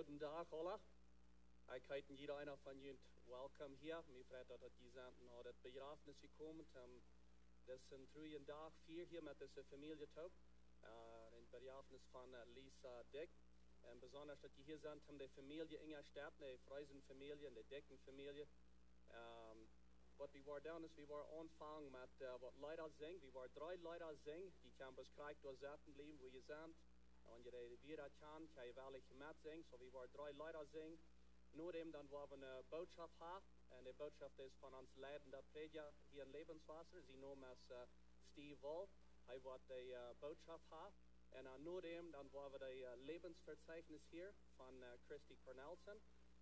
Guten Tag, alle. Ik heet jeder einer von jullie welkom hier. Mijn vriend dat die zijn naar het begrafenis gekomen. Dat is een truie dag, 4 hier met deze familie top. Een begrafenis van Lisa Dick. En besonders dat die hier zijn, de familie Ingerstedt, de Freusenfamilie en de Dicken-familie. Wat we waren doen is, we waren aanvangen met wat Leider zingen. We waren 3 Leider zingen. Die kan beschrijven door zaten blijven, wo je bent. En je de weer kan je wel iets met zingen. So we waren 3 Leider zingen. Noordem dan waar we een boodschap hebben. En de boodschap is van ons leidende prediger hier in Lebenswasser. Ze noemen als Steve Wall. Hij wordt de boodschap hebben. En aan Noordem dan waar we de levensverzeichnis hier van Christy Cornelsen.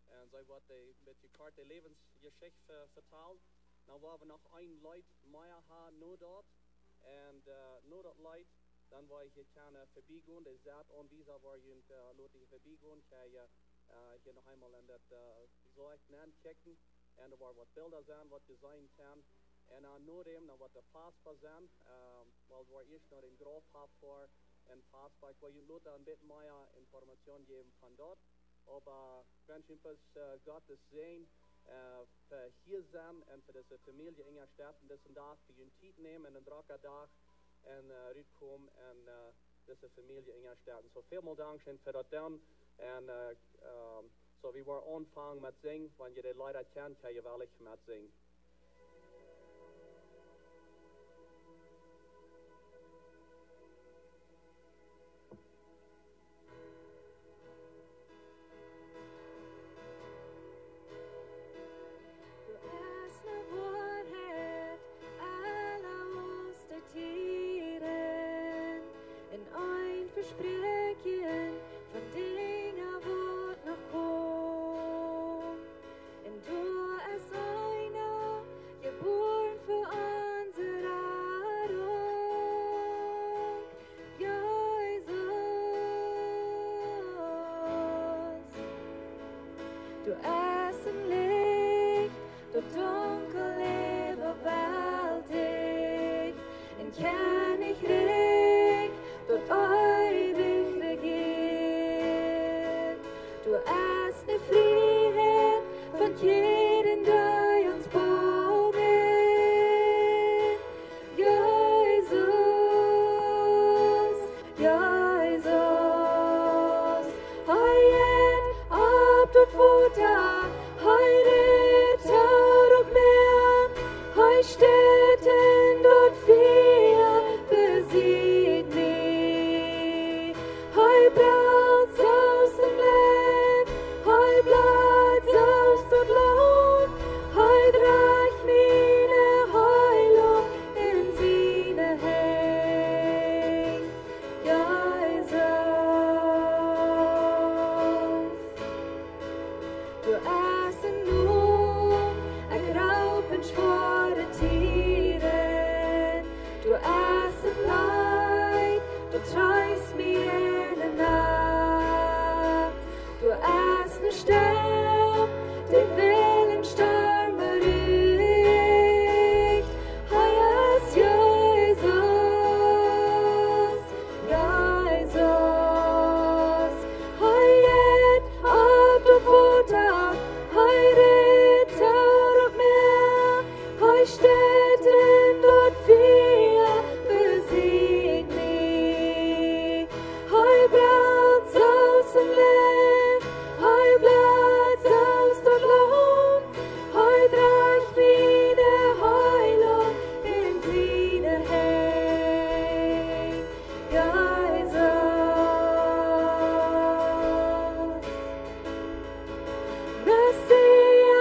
En zij wordt een beetje kort de levensgeschichte verteld. Dan waar we nog een leid meer hebben nodig. En na dat leid dan waar je kan voorbij gaan. De zaad aanwijzen waar je laten voorbij gaan. Kan je hier nog eenmaal in dat zaak aankijken. En er waren wat beelden zijn wat je zien kan. En aan Noordem dan wat de paasbaar zijn. Wel waar eerst naar een graf voor. En paasbaar waar je later een beetje meer informatie geven van dat. Aber wenn ich Gottes sehen, für hier sein und für diese Familie Ingerstedt und diesen Tag für den Zeit nehmen und einen Drackertag und rüberkommen und diese Familie Ingerstedt. So vielen Dank schön für das dann. Und so wie wir anfangen mit singen, wenn ihr die Leute kennt, kann ihr wirklich mit singen. Mercy.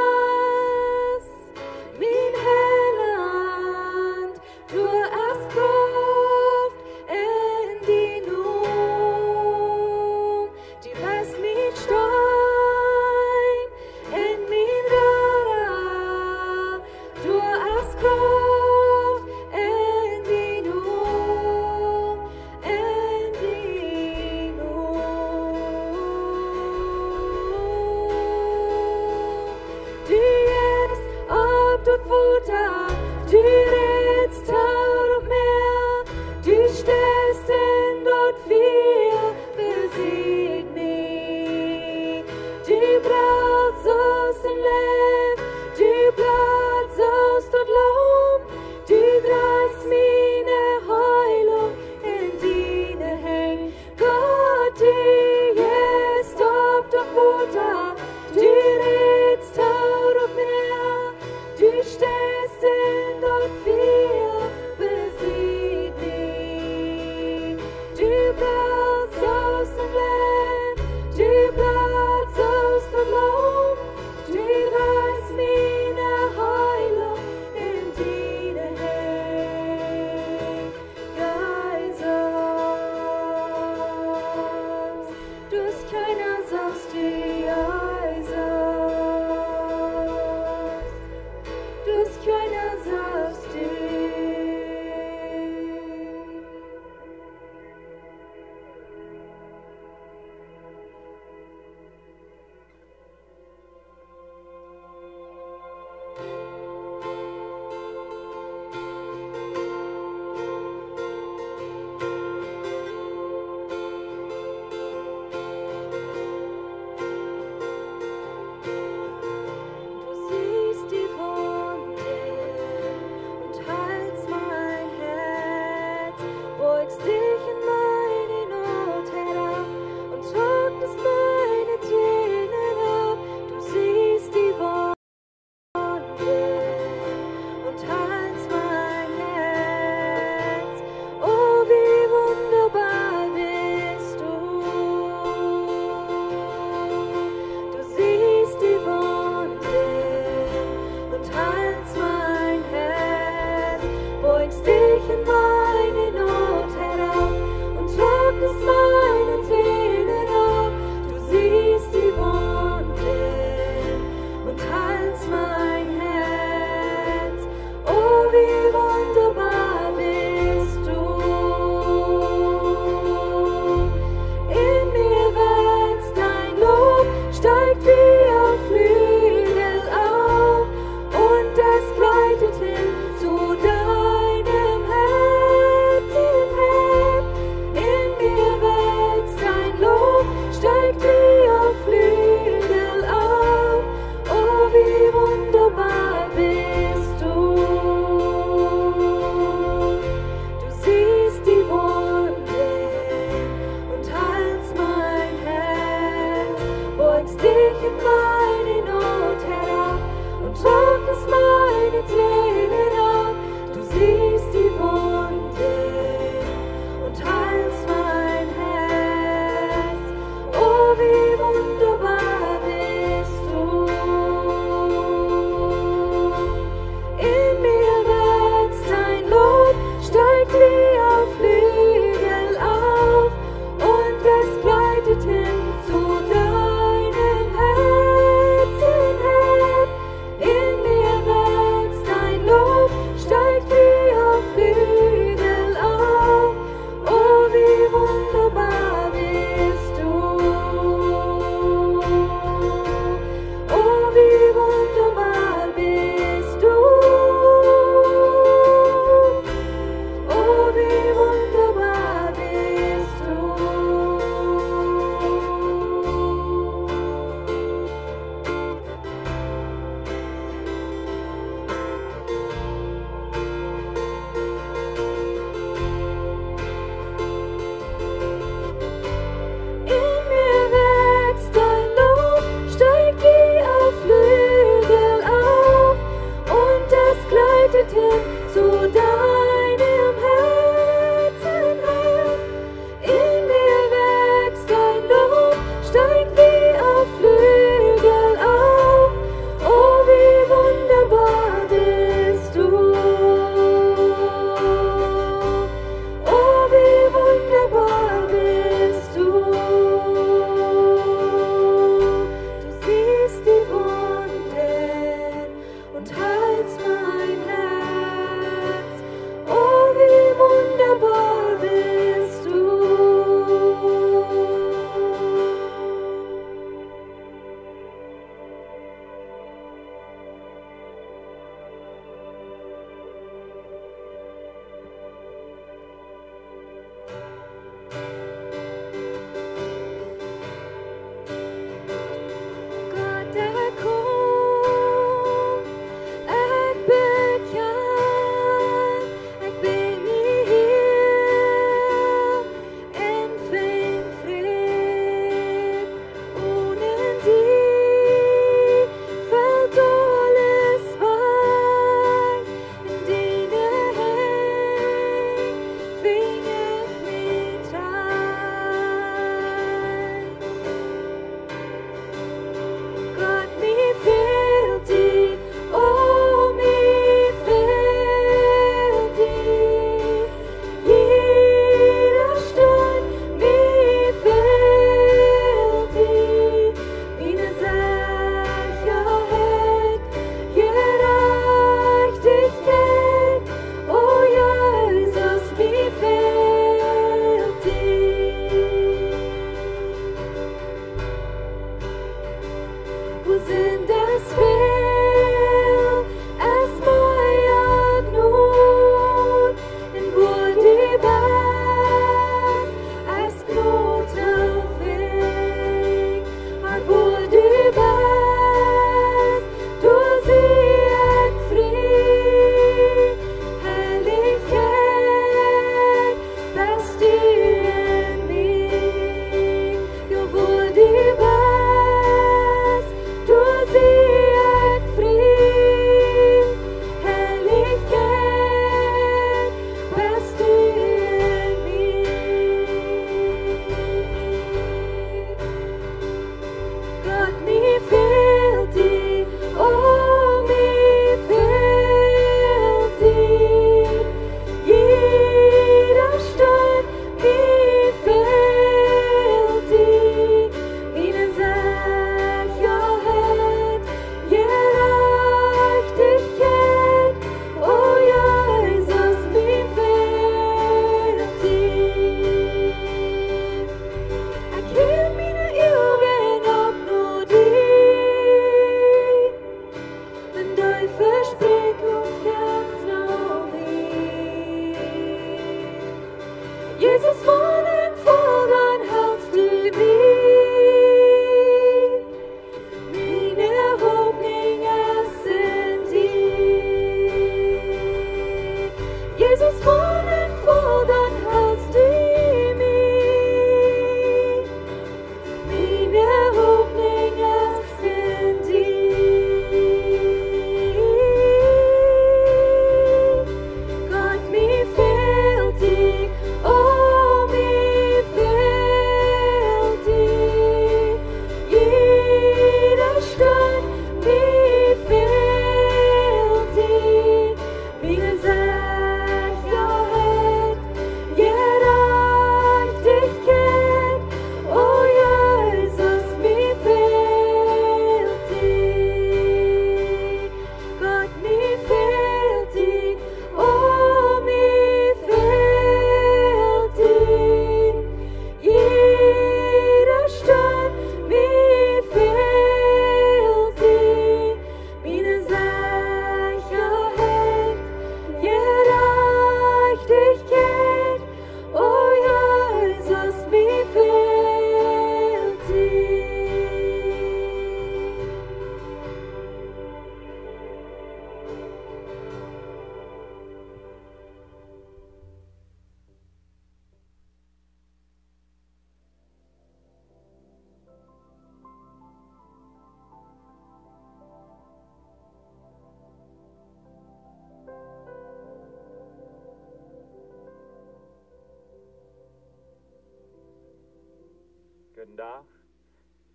guten Tag.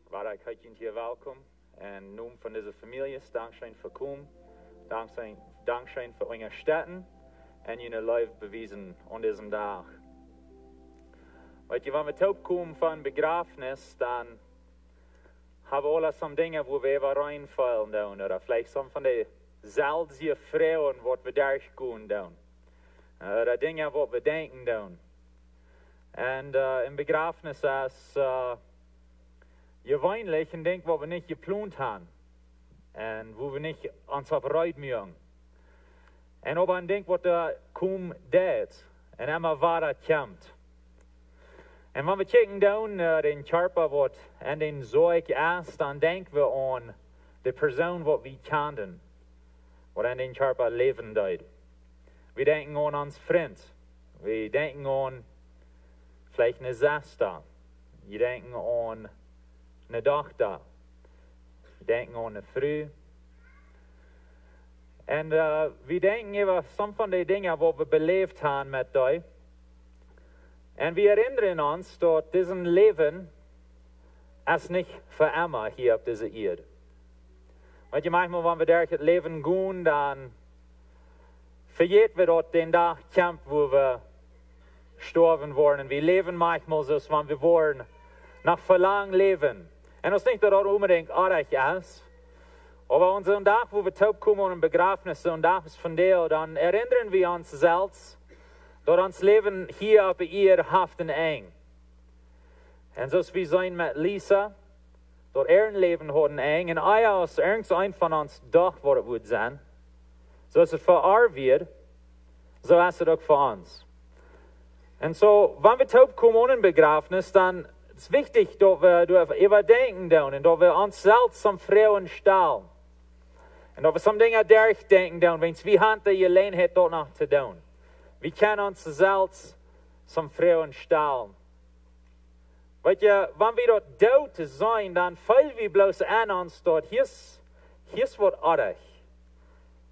Waar ik jullie hier welkom. En noem van deze familie, dankzij voor komen. Dankzij voor eure Städten en jullie leven bewezen aan deze dag. Weet je, wenn wir opkomen van begrafenis, dan hebben we alle some dingen waar we even reinvallen doen. Oder vielleicht some van de zeldzige vrouwen wat we daar gaan doen. Oder dingen wat we denken doen. En in begrafenis is gewöhnlich een ding wat we niet geplant hebben. En wo we niet ons op rijden moeten. En op een ding wat er komt deed. En immer waar dat komt. En wenn we kijken down den Körper wat en den zorg is, dan denken we aan de persoon wat we kenden. Wat in den Körper leven deed. We denken aan ons vriend. We denken aan vielleicht eine Schwester. We denken aan eine dochter. We denken aan een vrouw. En we denken over some van de dingen wat we beleefd hebben met die. En we erinnern uns, dat diesen Leben ist nicht für immer hier auf dieser Erde. Weet je, manchmal, wenn wir durch das Leben gehen, dann vergessen wir dort den Tag kommt, wo wir sterben wollen. Wir leben manchmal so, wenn wir wollen, nach verlangen leben. Und das ist nicht, dass das unbedingt arg ist. Aber an so einem Tag, wo wir taubkommen und ein Begrafnis, so ein Tag ist von dir, dann erinnern wir uns selbst, dat ons leven hier op hier haft en eng. En zoals we zijn met Lisa, dat een leven hadden eng. En als ergens een van ons dacht wat het moet zijn, zoals het voor haar weer, zo is het ook voor ons. En zo, wanneer we opkomen in begrafenis, dan is het wichtig dat we überdenken doen. En dat we onszelf som vrouwen stellen. En dat we some dingen durchdenken doen, wens wie hand dat je alleen hebt dat nog te doen. We kunnen ons zelfs som vrouwen stellen. Weet je, wanneer we dat dood zijn, dan vallen we bloos aan ons dat hier is wat aardig.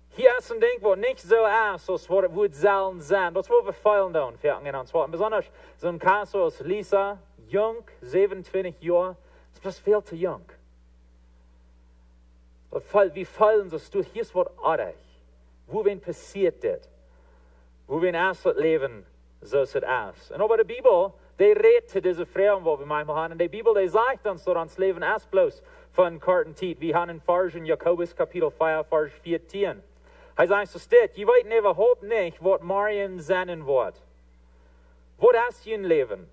Hier is een ding wat niet zo is als wat het moet zullen zijn. Dat is wat we vallen doen, in ons wat. En besonders zo'n kaas zoals Lisa, jong, 27 jaar, is best veel te jong. We vallen zo, hier is wat aardig. Hoe passiert dit? Hoe we in het leven zoals het is. En over de Bibel, die redt te deze vrouwen wat we manchmal hebben. En de Bibel, die zegt ons dat ons leven is bloos van kort en tijd. We hebben in vers in Jacobus kapitel 4, vers 14. Hij zegt zo dit, je weet überhaupt niet wat morgen zijn wordt. Wat is je leven?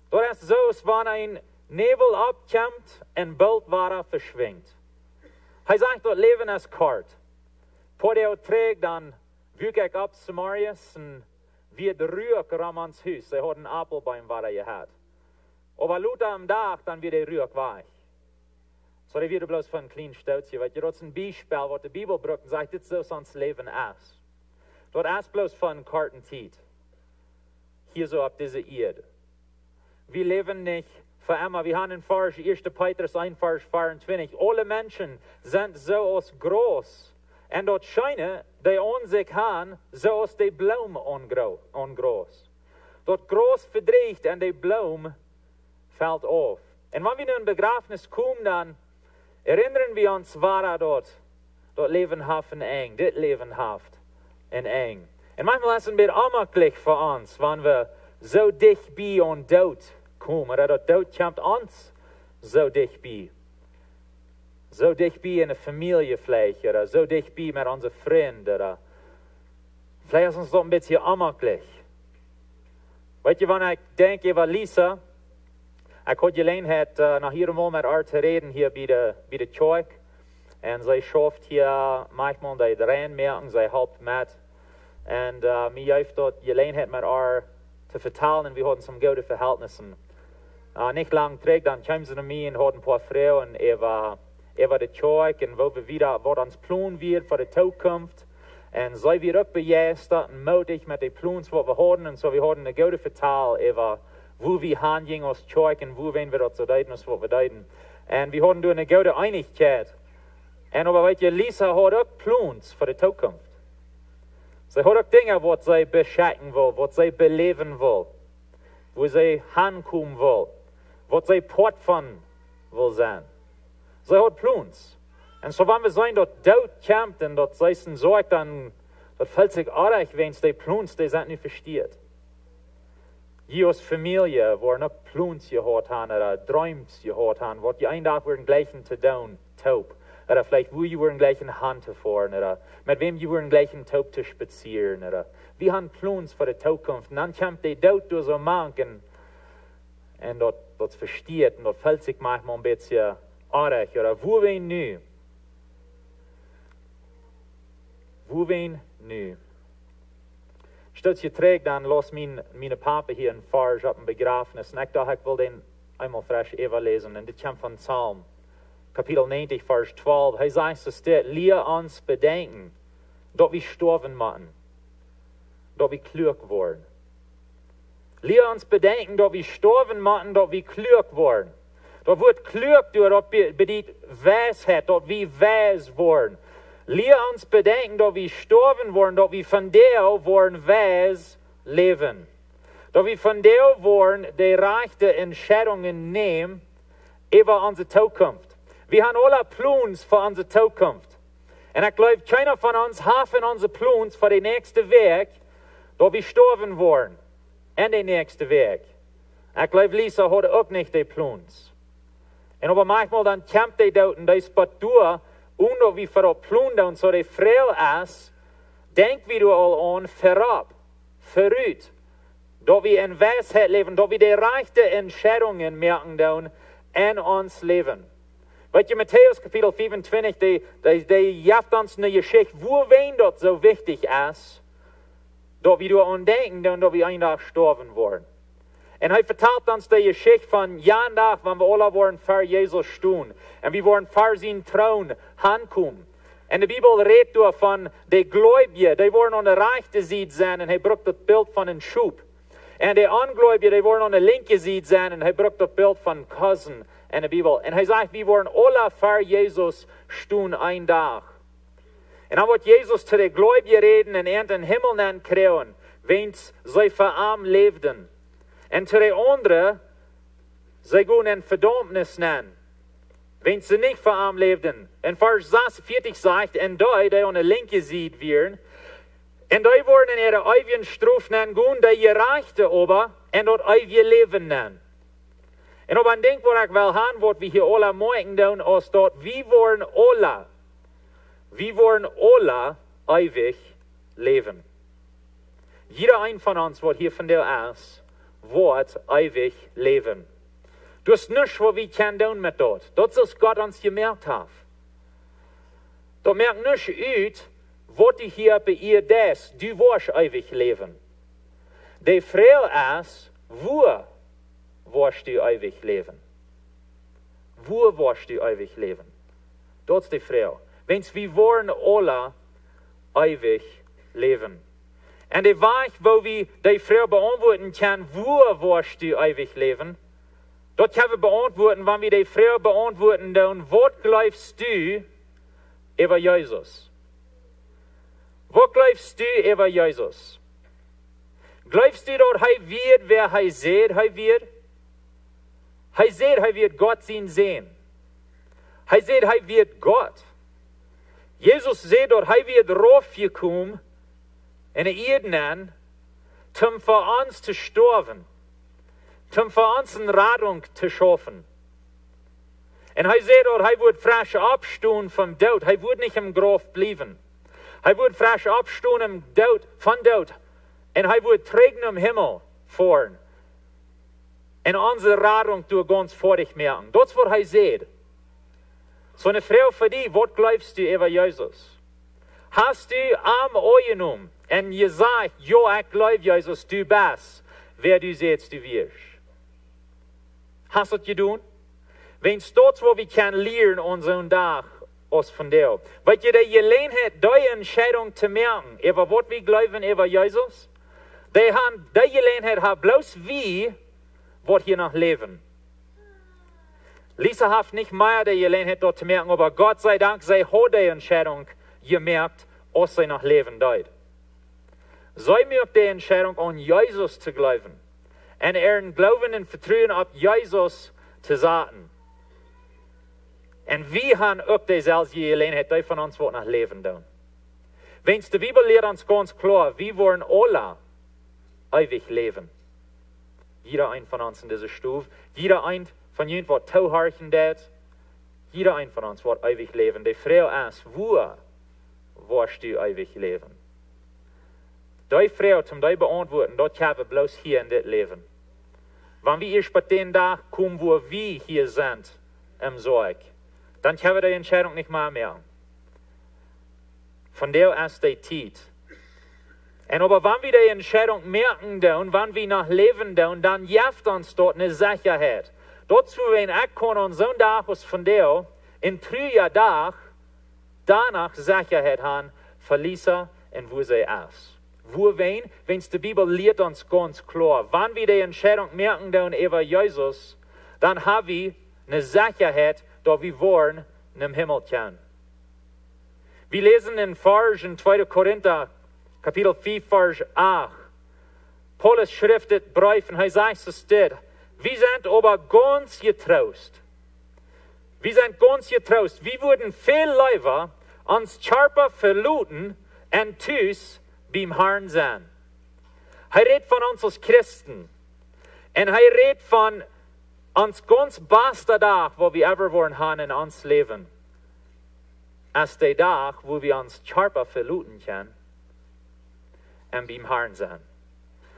Dat is zoals wanneer een nevel opkomt en bald water verschwindt. Hij zegt dat leven is kort. Voor de uittrek dan wie ik op Samarias en wie de ruik ram ons huis. Ze hadden een appelboom waar je had. Maar later am dag, dan weer de ruik weg. So, die wird bloß von einem kleinen Stoutje. Weet je, dat is een Beispiel, wat de Bibel brukt en zegt, dit is zo ons leven is. Dat is bloß von korten tijd. Hier so op deze Erde. Wir leben nicht für immer. Wir haben in Vers 1. Petrus 1, Vers 24. Alle Menschen sind so als groß. En dat schijnen die aan zich gaan, zoals de bloem ongroos. Dat groos verdreigt en de bloem valt af. En wanneer we nu een begrafenis komen, dan erinneren we ons waar dat leven heeft en eng. Dit leven heeft en eng. En manchmal is het een beetje onmakkelijk voor ons, wanneer we zo dichtbij aan dood komen. Dat dood komt ons zo dichtbij. Zo dichtbij in de familie vielleicht, oder zo dichtbij met onze vrienden. Oder vielleicht is ons dat een beetje onmakkelijk. Weet je, wanneer ik denk over Lisa, ik had gelegenheid nog hier eenmaal met haar te reden hier bij de kerk. En zij schaft hier manchmal die reinmerken, zij helpt met. En mij heeft dat gelegenheid met haar te vertellen en we hadden some goede verhältnissen. Niet lang terug, dan kwamen ze naar mij en hadden een paar vrouwen over de kerk en wo we wieder, wat ons plan wird voor de toekomst. En zij weer ook begeisterd en moedig met de plans wat we hadden. En zo we hadden een goede vertaal over wo we gaan gingen als kerk en hoe we dat zo deden als wat we deden. En we hadden door een goede einigheid. En aber weet je, Lisa had ook plans voor de toekomst. Zij had ook dingen wat zij beschatten wil, wat zij beleven wil. Wo zij aankomen wil. was sie Port von will sein. Sie hat Plans. Und so wenn wir sein, dort dort kämpft und dort sei es ein Sorg, dann dort fällt sich auch wenn es die Plans, die sind nicht versteht. Jews Familie, wo noch Plans gehört haben, oder Träums gehört haben, wo die einen Tag waren gleichen zu tun, taub. Oder vielleicht, wo ihr gleich in Hand zu fahren, oder mit wem ihr gleich in Taub zu spazieren, oder wir haben Plans für die Zukunft. Und dann kommt die dort durch so manchen, und dort versteht, und dort fällt sich manchmal ein bisschen arg, oder wo wen nu? Wo wen nu? Statt je trägt, dann los meine Papa hier in Farge auf dem Begrafnis, und ich dachte, ich will den einmal frisch lesen, und das kommt von Psalm. Kapitel 90, Vers 12. Hij sagt, es steht, leer uns bedenken, dat wir sterben machen, dat wir klug worden. Leer uns bedenken, dat wir sterben machen, dat wir klug worden. Dat wordt klug door dat bedient wijsheid, dat wir wijs worden. Leer uns bedenken, dat wir sterben worden, dat wir von der worden wijs leven. Dat wir von der worden die rechte Entscheidungen nehmen über unsere Zukunft. Wir haben alle Plans für unsere Zukunft. Und ich glaube, keiner von uns hat unsere Plans für den nächsten Weg, da wir sterben wollen. Und den nächsten Weg. Ich glaube, Lisa hat auch nicht die Plans. Und aber manchmal dann kämpft die dort und die spart durch, und wie für die Plan dann so die Freil ist, denk wie du all an, verab, verrückt. Da wir in Weisheit leben, da wir die rechten Entscheidungen merken dann in uns leben. Weet je, Matthäus Kapitel 25, die jaft uns eine Geschichte, wo wen dort so wichtig ist, dass wir daran denken, dass wir einen Tag sterben wollen. Und er vertelt uns die Geschichte von jeden Tag, wenn wir alle wollen für Jesus stehen. Und wir wollen für seinen Thron ankommen. Und die Bibel redet davon, die Gläubigen, die wollen an der rechten Seite sein, und er braucht das Bild von einem Schub. Und die Ungläubigen, die wollen an der linken Seite sein, und er braucht das Bild von Cousin. In der Bibel. Und er sagt, wir wollen alle für Jesus stehen einen Tag. Und dann wird Jesus zu den Gläubigen reden und er den Himmel nennen kriegen, wenn sie für ihn lebten. Und zu den anderen, sie gehen in Verdammnis nennen, wenn sie nicht für ihn lebten. Und Vers 46 sagt, und die an der linken Seite wären, und die wurden in ihre ewigen Strafe nennen, gehen die gerechte aber, und dort ewige Leben nennen. En op een ding waar ik wel aan wat we hier alle morgen doen, is dat we worden alle ewig leven. Jeder ein von uns, wat hier vandaag is, wordt ewig leven. Dus niets wat we kunnen doen met dat. Dat is Gott ons gemerkt heeft. Dat merkt niets uit, wat die hier bij ihr des, du wirst ewig leven. De vraag is, wo wirst du ewig leben? Wo wirst du ewig leben? Das ist die Frage. Wenn wir wollen alle ewig leben. Und der Weg, wo wir die Frage beantworten können, wo wirst du ewig leben? Das können wir beantworten, wenn wir die Frage beantworten, dann, was glaubst du über Jesus? Was glaubst du über Jesus? Glaubst du, dass er wird, wer er sagt, er wird? Er sagt, er wird Gott sehen. Er sagt, er wird Gott. Jesus sagt, dass er wird raufgekommen in der Erde, um für uns zu sterben, um für uns eine Rettung zu schaffen. Und er sagt, dass er wird frisch abstehen vom Tod. Er wird nicht im Grab bleiben. Er wird frisch abstehen vom Tod. Und er wird trägen im Himmel fahren. Und unsere Rettung durch ganz fertig merken. Das ist, was er sagt. So eine Frau für dich, was glaubst du über Jesus? Hast du am angenommen und gesagt, ja, ich glaube Jesus, du bist, wer du sagst, du wirst? Hast du das getan? Wenn es dort, wo wir können lernen, unseren Tag, aus von dir. Weil ihr die Gelegenheit, die Entscheidung zu merken, über was wir glauben über Jesus, die Gelegenheit haben bloß wir, was hier noch leben. Lisa hat nicht mehr die Gelegenheit dort zu merken, aber Gott sei Dank, sie hat die Entscheidung gemerkt, als sie noch leben dort. Sie merkt die Entscheidung, an Jesus zu glauben. Und ihren Glauben und Vertrauen auf Jesus zu zaten. En wie han ook dezelfde gelegenheid, die van ons wordt naar leven doen. Wens de Bibel leert ons ganz klar, wir wollen alle ewig leben. Jeder ein von uns in dieser Stufe, jeder ein von uns wird tauharchen dat, jeder ein von uns wird ewig leben. Die Frage ist, wo wirst du ewig leben? Die Frage, zum die beantworten, dort haben wir bloß hier in dit Leben. Wenn wir erst bei den Tag kommen, wo wir hier sind, im Sorg, dann können wir die Entscheidung nicht mehr. Von der ist die Zeit. Und aber wenn wir die Entscheidung merken, und wenn wir nach Leben, dann hilft uns dort eine Sicherheit. Dazu, wenn ich kann an so einem Tag was von der, in 3 Jahren danach Sicherheit haben, verließen und wo sie ist. Wo wenn es die Bibel lehrt uns ganz klar, wenn wir die Entscheidung merken, über Jesus, dann haben wir eine Sicherheit, dass wir wollen, im Himmel können. Wir lesen in Vers in 2. Korinther, Kapitel 4, Vers 8. Paulus schrift het Brief und er sagt es dit. Wir sind aber ganz getrost. Wir sind ganz getrost. Wir würden viel lieber uns Körper verluten und Tüß beim Herrn sein. Er redet von uns als Christen. Und er redet von uns ganz bester Tag, wo wir ever wollen haben in uns Leben. Als der Tag, wo wir uns Körper verluten können und beim Herrn sein.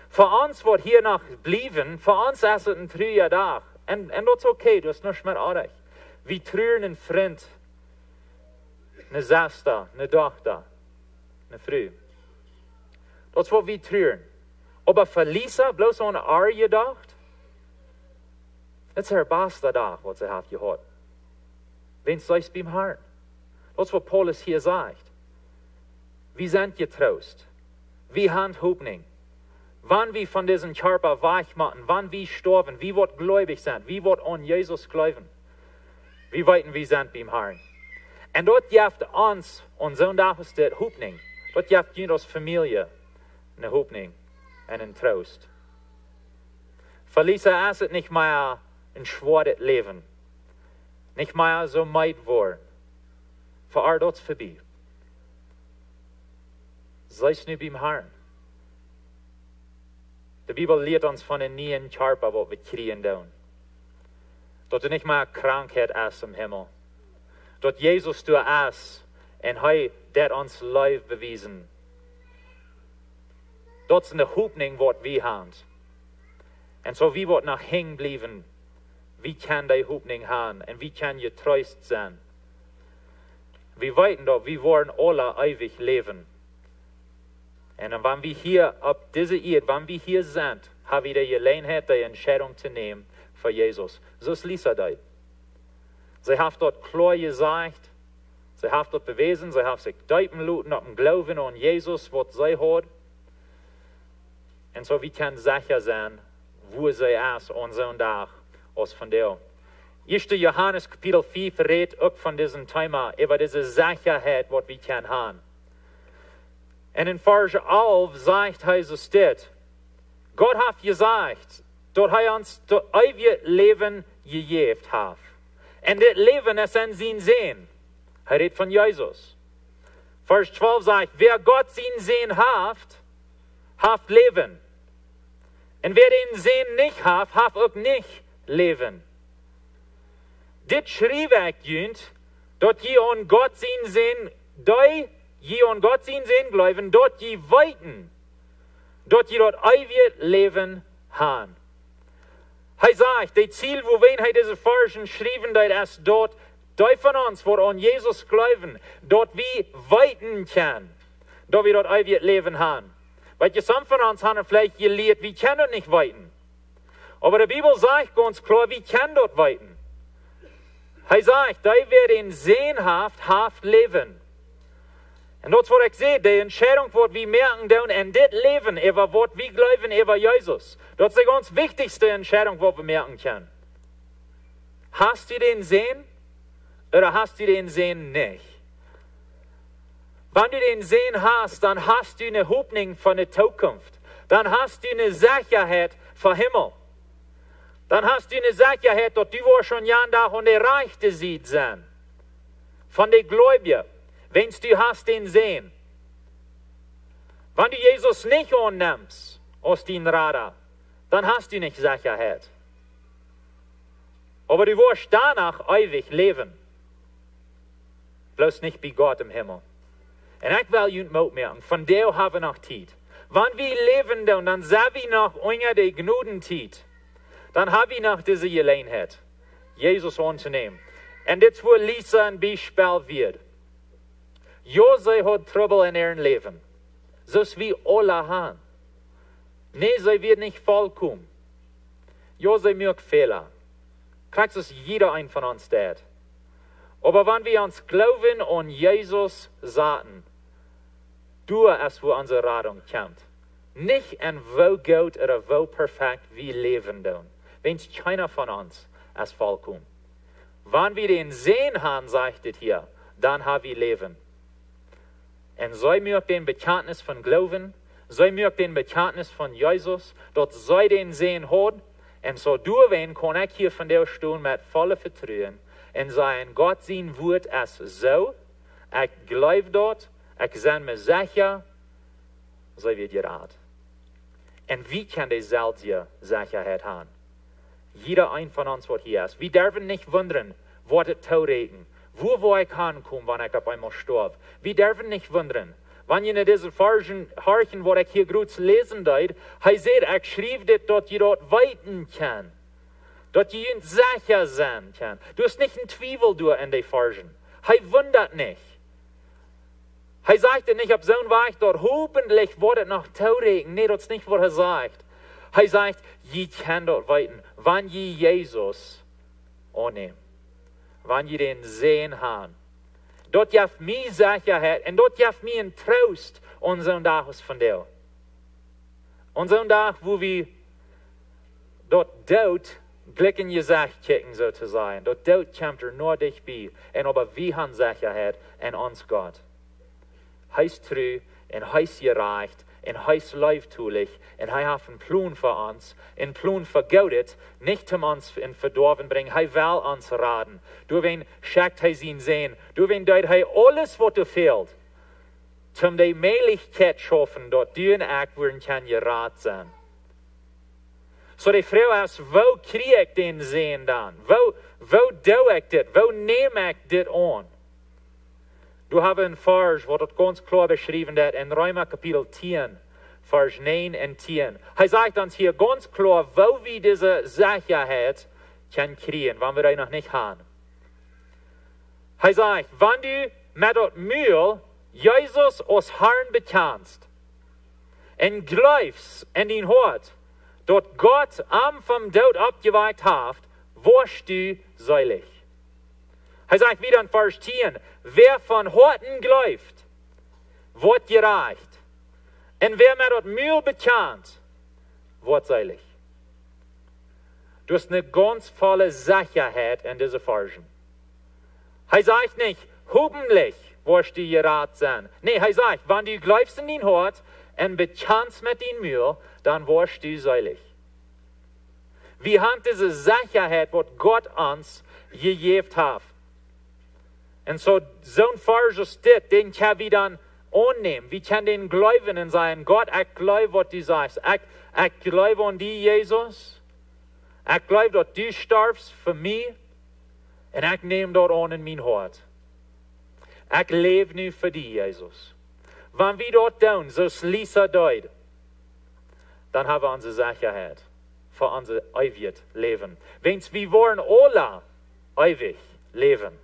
Für uns wird hier noch bleiben, für uns ist es ein 3 Tag. Und das ist okay, das ist nicht mehr arg. Wir trüren einen Freund, eine Schwester, eine Tochter, eine Frau. Das ist, was wir trüren. Aber für Lisa bloß an eine gedacht, das ist der beste Tag, was sie hat gehört. Wenn es euch beim Herrn. Das ist, was Paulus hier sagt. Wir sind getrost. Wir haben Hoffnung. Wann wir von diesem Körper weich machen, wann wir sterben, wie wird gläubig sein, wie wird an Jesus glauben. Wir weiten, wir sind beim Herrn. Und dort gibt uns, und so darf es das Hoffnung. Dort gibt uns als Familie eine Hoffnung und einen Trost. Für Lisa ist es nicht mehr ein schweres Leben. Nicht mehr so meid worden. Für ihr dort vorbei. Sei es nicht beim Herrn. Die Bibel lehrt uns von einem neuen Körper, was wir kriegen tun. Dort nicht mehr Krankheit ist im Himmel. Dort Jesus du ist und er hat uns Leben bewiesen. Dort ist eine Hoffnung, was wir haben. Und so wie wir nach hängen bleiben, wie kann die Hoffnung haben und wie kann getrost sein. Wir weiten doch, wir wollen alle ewig leben. Und wenn wir hier ab dieser Erde, wenn wir hier sind, haben wir die Gelegenheit, die Entscheidung zu nehmen für Jesus. So ist Lisa da. Sie hat dort klar gesagt, sie hat dort bewiesen, sie hat sich deuten lassen, auf dem Glauben an Jesus, was sie hat. Und so wir können sicher sein, wo sie ist an so einem Tag, als von der. 1. Johannes Kapitel 4 verrät auch von diesem Thema, über diese Sicherheit, was wir können haben. Und in Vers 11 sagt Jesus dit. Gott hat gesagt, dass er uns das ewige Leben gegeben hat. Und das Leben ist in sein Sehen. Er redet von Jesus. Vers 12 sagt, wer Gott sein Sehen hat Leben. Und wer den Sehen nicht hat auch nicht Leben. Dit schrieb ich, dass je an Gott sein Sehen, je an Gott sein Sehen glauben, dort je weiten, dort je dort ewige Leben haben. Er sagt, das Ziel, wo wen er diese Versen schrieben, das ist dort, die von uns, wo an Jesus glauben, dort wie weiten können, dort wir dort ewige Leben haben. Weil some von uns haben vielleicht gelehrt, wir können dort nicht weiten. Aber die Bibel sagt ganz klar, wir können dort weiten. Er sagt, die wer den sehnhaft leben. Und das, was ich sehe, die Entscheidung, die wir merken, und das Leben, über was wir glauben, über Jesus. Das ist die ganz wichtigste Entscheidung, die wir merken können. Hast du den Sehen oder hast du den Sehen nicht? Wenn du den Sehen hast, dann hast du eine Hoffnung von der Zukunft. Dann hast du eine Sicherheit für Himmel. dann hast du eine Sicherheit, dass du war schon Jan da und der Reichte sieht sein. Von den Gläubigen, wenn du hast den sehen. Wenn du Jesus nicht annimmst aus den Radar, dann hast du nicht Sicherheit. Aber du wirst danach ewig leben. Bloß nicht bei Gott im Himmel. Und ich will Ihnen Mut machen, von der haben wir noch Zeit. Wenn wir leben, dann sind wir noch unter der Gnudenzeit. Dann haben wir noch diese Gelegenheit, Jesus anzunehmen. Und das, wo Lisa ein Beispiel wird. Ja, sie hat Trouble in ihrem Leben. So ist wie alle haben. Nee, sie wird nicht vollkommen. Ja, sie macht Fehler. Kriegt es jeder ein von uns tut. Aber wenn wir uns glauben und Jesus sagen, du es, wo unsere Rettung kommt. Nicht in wo gut oder wo perfekt wir leben tun. Wenn keiner von uns es vollkommen. Wenn wir den sehen haben, sagt es hier, dann haben wir Leben. Und so mögt den Bekenntnis von Glauben, so mögt den Bekenntnis von Jesus, dort sei den sehen hat, und so durchwehen kann ich hier von der Stunde mit voller Vertrauen und sagen, Gott sein Wort es so, ich glaube dort, ich bin mir sicher, so wird ihr Rat. Und wie kann die selbst Sicherheit haben? Jeder ein von uns, was hier ist. Wir dürfen nicht wundern, was es regen. Wo ich hinkomme, wenn ich auf einmal sterbe. Wir dürfen nicht wundern. Wenn ihr in diese Versen horchen, was ich hier gerade lesen deut, er sagt, ich schrieb das, dass ihr dort weiten kann. Dass ihr sicher sein kann. Du hast nicht einen Zweifel in den Versen. Er wundert nicht. Er sagte nicht, auf so einem Weg dort, hoffentlich wird es noch tauregen. Nee, das ist nicht, was er sagt. Er sagt, ihr könnt dort weiten, wenn ihr Jesus annehmen. Wenn ihr den sehen haben. Dort gibt mir Sicherheit und dort gibt mir einen Trost und so ein Tag ist von dir. Und so ein Tag, wo wir dort Glück in Gesicht kicken, so zu sein. Dort kommt nur dich bei. Und aber wir haben Sicherheit in uns Gott. Heißt treu und heißt gereicht und heißt leibtulich und er hat einen Plan für uns, einen Plan für Gott, nicht um uns in Verdorben bringen, er will uns raten. Du wen schickt er ihn sehen, du wen deut er alles, was dir fehlt, zum die Möglichkeit schaffen, dort du und ich werden kann gerat sein. So die Frau ist, wo krieg ich den sehen dann? Wo do ich das? Wo nehme ich das an? Du hast einen Vers, wo das ganz klar beschrieben wird, in Römer Kapitel 10, Vers 9 und 10. Er sagt uns hier ganz klar, wo wir diese Sicherheit können kriegen, wenn wir das noch nicht haben. Er sagt, wenn du mit der Mühe Jesus als Herrn bekennst und glaubst in dein Hort, dass Gott am vom Tod abgeweicht hat, wirst du selig. Er sagt wieder in Vers 10, wer von Horten glaubt, wird gereicht. Und wer mit der Mühe bekannt, wird selig. Du hast eine ganz volle Sicherheit in diese Versen. Er sagt nicht, hoffentlich wirst du gerat sein. Nee, er sagt, wenn du glaubst in den Hort und bekannst mit den Mühe, dann wirst du selig. Wir haben diese Sicherheit, was Gott uns gegeben hat. Und so ein Vers ist das, den können wir dann annehmen. Wir können den glauben und sagen, Gott, ich glaube, was du sagst. Ich glaube an dich, Jesus. Ich glaube, dass du stirbst für mich. Und ich nehme dort an in mein Hort. Ich lebe nu für dich, Jesus. Wenn wir dort tun, so es Lisa deut, dann haben wir unsere Sicherheit für unser ewiges Leben. Wenn wir wollen alle ewig leben,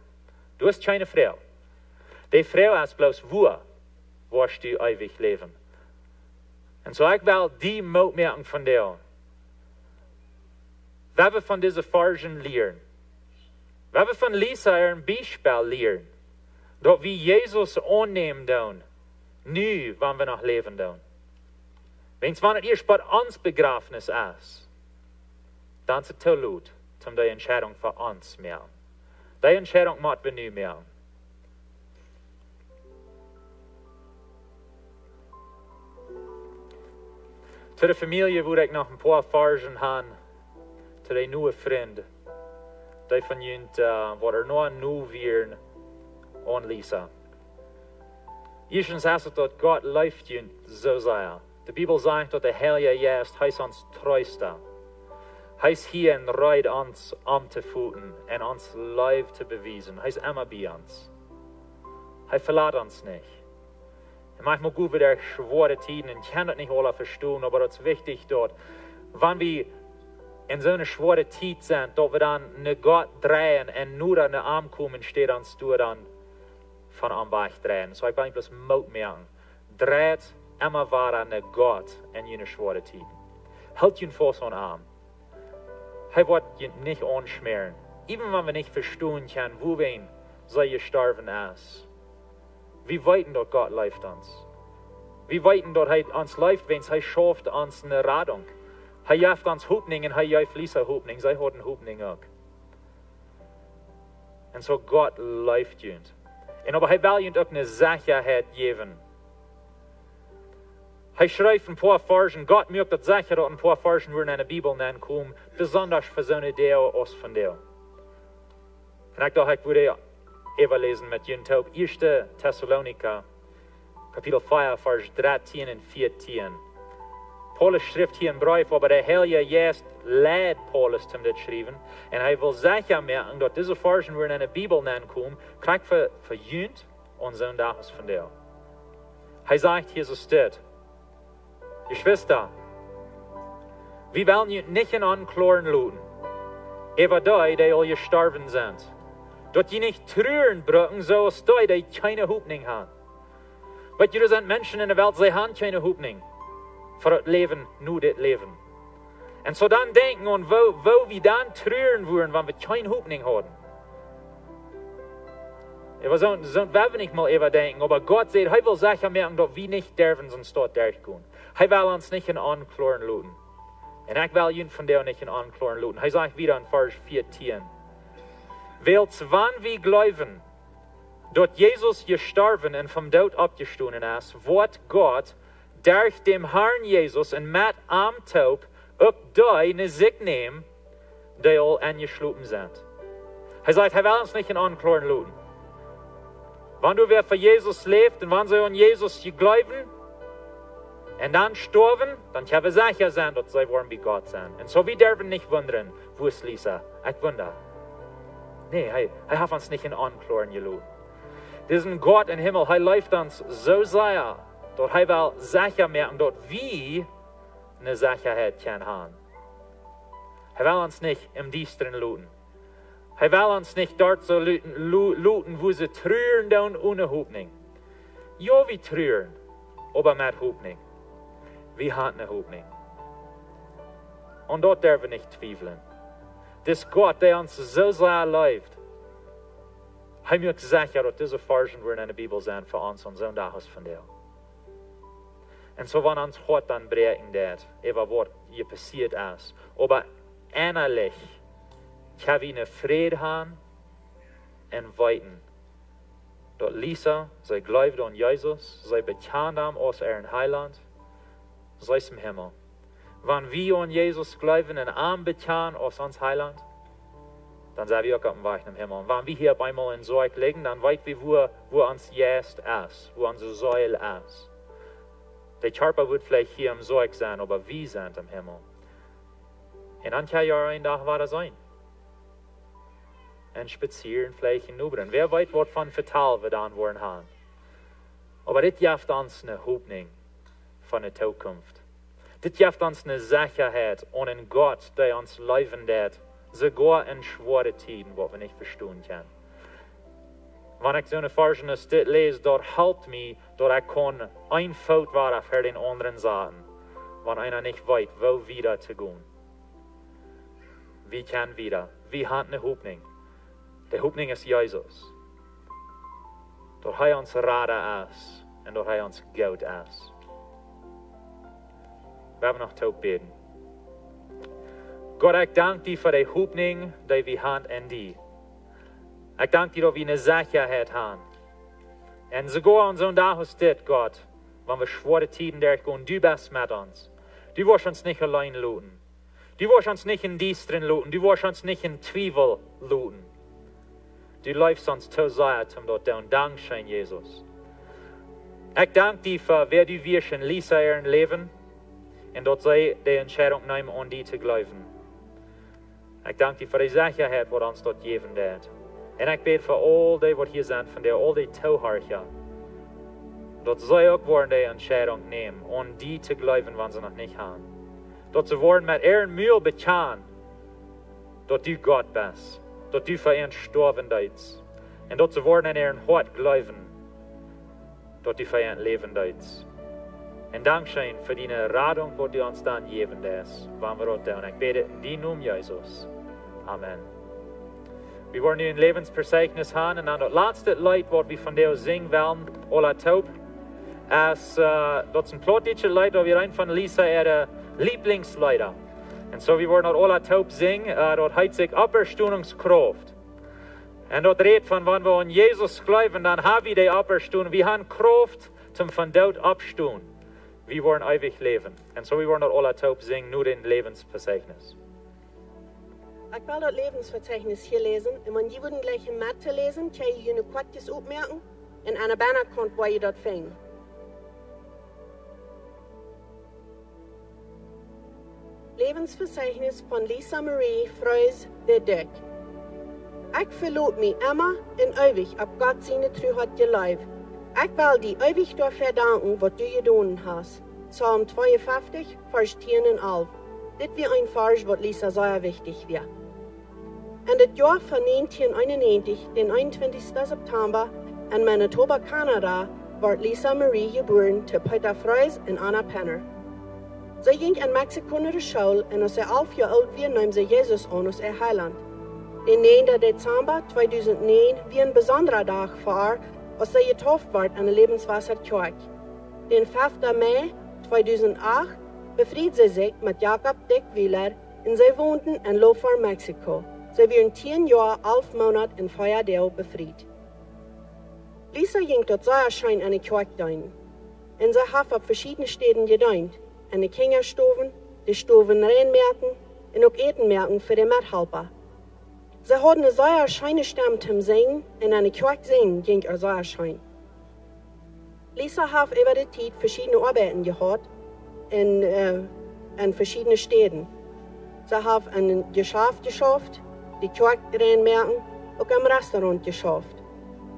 du hast keine Frau. Die Frau ist bloß, wo wirst du ewig leben? Und so ich will die Mut merken von dir. Wenn wir von diesen Versen lernen, wenn wir von Lisa ein Beispiel lernen, dass wir Jesus annehmen tun, nu, wenn wir noch leben tun. Wenn es erst bei uns Begräbnis ist, dann ist es zu laut, um die Entscheidung für uns zu machen. Die Entscheidung müssen wir nicht mehr. Zu der Familie würde ich noch ein paar Versen haben, tot een nieuwe vriend. Die van jullie wat nog nieuw weer aan Lisa. Eerstens is het dat God leeft jullie zo zeer. De Bibel zegt dat de Heilige Geest, hij is ons treuste. Hij is hier en rijdt ons om te voeten en ons leven te bewijzen. Hij is immer bij ons. Hij verlaat ons niet. En manchmal gut wieder schwere Tiden, und ich kann das nicht alle verstehen, aber es ist wichtig dort, wenn wir in so einer schweren Zeit sind, dass wir dann eine Gott drehen und nur an den Arm kommen, steht uns du dann von am Weg drehen. So ich will bloß Mut merken. Dreht immer weiter an Gott in jene schwere Tiden. Halt ihn vor so einen Arm. Er wird ihn nicht anschmieren. Even wenn wir nicht verstehen können, wo wen soll gestorben ist. Wir weiten dort Gott läuft uns. Wir weiten dort uns läuft, wenn es schafft uns eine Radung. Er jaft uns Hoffnung und er jaft Lisa Hoffnung. Sie hat eine Hoffnung auch. Und so Gott läuft uns. Und aber er will uns auch eine Sicherheit geben. Er schreibt ein paar Versen, Gott mögt das sicher, dass ein paar Versen würden in der Bibel nennen kommen, besonders für so eine Idee aus von dir. Und ich dachte, ich würde lesen mit Ihnen taub. 1. Thessaloniker, Kapitel 4, Vers 13 und 14. Paulus schreibt hier einen Brief, aber der Heilige Geist lädt Paulus zum das schreiben. Und er will sicher merken, dass diese Versen, die wir in der Bibel nennen kommen, kriegt für Jünd und so ein Dachs von dir. Er sagt, hier so steht, Geschwister, wir wollen Jünd nicht in Anklagen luten, über die all gestorben sind. Dort die nicht trüren brücken, so als die keine Hoffnung haben. Weil da sind Menschen in der Welt, sie haben keine Hoffnung für das Leben, nur das Leben. Und so dann denken, und wo wir dann trüren würden, wenn wir keine Hoffnung haben. Aber so werden wir nicht mal überdenken, aber Gott sagt, er will sicher merken, dass wir nicht dürfen, sonst dort durchgehen. Er will uns nicht in Anklagen luten. Und ich will ihn von der nicht in Anklagen luten. Er sagt wieder in Vers 14, weil wann wir glauben, dass Jesus gestorben und vom Tod abgestanden ist, wird Gott durch den Herrn Jesus und mit am Tod auch die in sich nehmen, die all angeschlagen sind. Er sagt, er will uns nicht in Anklagen luten. Wenn du wer für Jesus lebt und wenn sie an Jesus glauben und dann sterben, dann können wir sicher sein, dass sie wollen wie Gott sein. Und so wir dürfen nicht wundern, wo ist Lisa? Ich wundere. Nee, er hat uns nicht in Anklagen geluden. Diesen Gott im Himmel, er läuft uns so sehr, dass er will sicher merken, dass wir eine Sicherheit können haben. Er will uns nicht im Düsteren luten. Er will uns nicht dort so luten, wo sie trüren dann ohne Hoffnung. Ja, wir trüren, aber mit Hoffnung. Wir haben eine Hoffnung. Und dort dürfen wir nicht zweifeln. Das Gott, der uns so sehr läuft, er möchte sicher, dass diese Versen, die in der Bibel sind, für uns und so ein Dach ist von dir. Und so, wenn uns heute dann brechen wird, über was hier passiert ist, aber innerlich, kann wir eine Friede haben und weiten. Dass Lisa, sie glaubt an Jesus, sie bekannt haben aus ihrem Heiland, sie ist im Himmel. Wenn wir an Jesus glauben und Arm bekannt aus uns Heiland, dann sind wir auch auf dem Weg im Himmel. Und wenn wir hier einmal in Sorg liegen, dann weit wir, wo uns jetzt ist, wo unsere Säule ist. Der Körper wird vielleicht hier im Sorg sein, aber wir sind im Himmel. Und dann kann ja ein Tag weiter sein. Und spazieren vielleicht in Ubern. Wer weiß, was von Fatal wir dann wollen haben. Aber das gibt uns eine Hoffnung von der Zukunft. Das gibt uns eine Sicherheit und einen Gott, der uns leben wird, sogar in schweren Zeiten, was wir nicht verstehen können. Wenn ich so eine Versen lese, dort hält mich, dass ich kann ein Fuß war für den anderen Seiten, wenn einer nicht weiß, wo wieder zu gehen. Wir können wieder. Wir haben eine Hoffnung. Die Hoffnung ist Jesus. Dass er uns Rader ist und dass er uns Gott ist. Wir haben noch taub beten. Gott, ich danke dir für die Hoffnung, die wir haben in dir. Ich danke dir, dass wir eine Sicherheit haben. Und sogar an so einem Tag ist das, Gott, wenn wir schwere Zeiten durchgehen, du bist mit uns. Du wirst uns nicht allein lassen. Du wirst uns nicht in dies drin looten, du wirst uns nicht in Zweifel looten. Du läufst uns zu sehr zum dort down. Dankeschön, Jesus. Ich danke dir für, wer du wirst in Lisa ihren Leben und dort sei die Entscheidung nehmen, an die zu glauben. Ich danke dir für die Sicherheit, die uns dort geben wird. Und ich bete für all die, die hier sind, von dir, all die Zuhörer. Dort sei auch wollen die Entscheidung nehmen, an die zu glauben, wenn sie noch nicht haben. Dort sie wollen mit ihren Mühe bekennen, dort du Gott bist, dort du für ihren Sterben deitst. Und dort sie wollen in ihren Hort glauben, dort du für ihren Leben deitst. Und Dankeschön für deine Radung, die du uns dann geben wirst, wenn wir dort da. Und ich bete in deinem Namen, Jesus. Amen. Wir wollen nun ein Lebensverzeichnis haben und dann das letzte Lied, was wir von dir singen werden, Ola Taub. Dat is een plotje Lied, dat wir ein von Lisa ihre Lieblingslieder. Und so, wir wollen das Ola Taub singen, dort heißt sich Auferstehungskraft. Und dort redet von, wenn wir an Jesus glauben, dann haben wir die Auferstehung. Wir haben Kraft zum von dort abstehen. Wir wollen ewig leben. Und so, wir wollen das Ola Taub singen, nur den Lebensverzeichnis. Ich will das Lebensverzeichnis hier lesen. Und wenn ihr würden gleich in Mathe lesen, kann ich Ihnen kurz aufmerken. In einer Banner kommt, wo ihr dort fängt. Lebensverzeichnis von Lisa Marie Freus de Deck. Ich verlot mich immer und ewig ab Gott seine Treuheit gelebt. Ich will dir ewig dafür danken, was du getan hast. Psalm 52, Vers 10 und 11. Das wäre ein Vers, was Lisa sehr wichtig wäre. In das Jahr von 1991, den 21. September, in Manitoba, Kanada, wird Lisa Marie geboren zu Peter Freus und Anna Penner. Sie ging in Mexiko naar de Schule en als ze 11 jaar oud was, nam ze Jesus aan als haar Heiland. Den 9. Dezember 2009 war ein besonderer Tag für haar als sie getauft werd an der Lebenswasserkerk. Den 5. Mai 2008 befried sie sich mit Jakob Deckweiler und sie wohnten in Lofer, Mexiko. Sie waren 10 Jahre, 11 Monate in Feuerdale befried. Lisa ging dort sehr schön an die Kerk dein. Und sie hat auf verschiedenen Städten gedient. En de kinderstoven, de stoven reinmerken en ook etenmerken für die Mithelper. Sie hadden een zeer schöne Stimme zum Singen en an de kerk singen ging sehr schön. Lisa hat über die Zeit verschiedene Arbeiten gehabt in verschiedenen Städten. Sie hat ein Geschäft geschafft, die Kerk reinmerken, auch am Restaurant geschafft.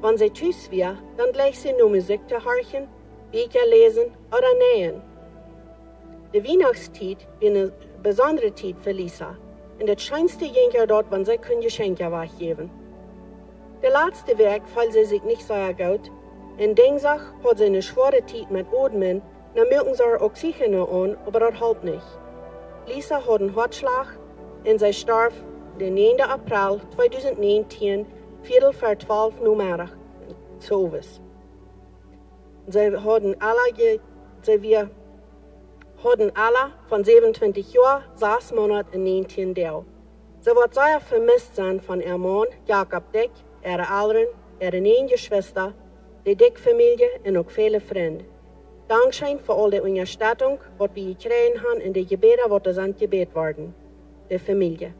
Wenn sie tschüss war, dann gleich sie nur Musik zu hören, Bücher lesen oder nähen. Die Weihnachtszeit war eine besondere Zeit für Lisa. Und das schönste ging dort, wenn sie Geschenke weggeben. Der letzte Werk fällt sie sich nicht sehr gut. In Dingsach hat sie eine schwere Zeit mit Atmen, dann merken sie Oxygen an, aber das hält nicht. Lisa hat einen Herzschlag und sie starb den 9. April 2019, 11:45 Uhr zu Overs. Sie hadden alle von 27 Jahren, 6 Monate und 19 Tage. Sie wird sehr vermisst sein von ihrem Mann, Jakob Deck, ihre Eltern, ihre 9 Geschwister, die Deck-Familie und auch viele Freunde. Dankeschön für all die Unterstützung, was wir gekriegt haben in die Gebete, die sind gebet worden. Die Familie.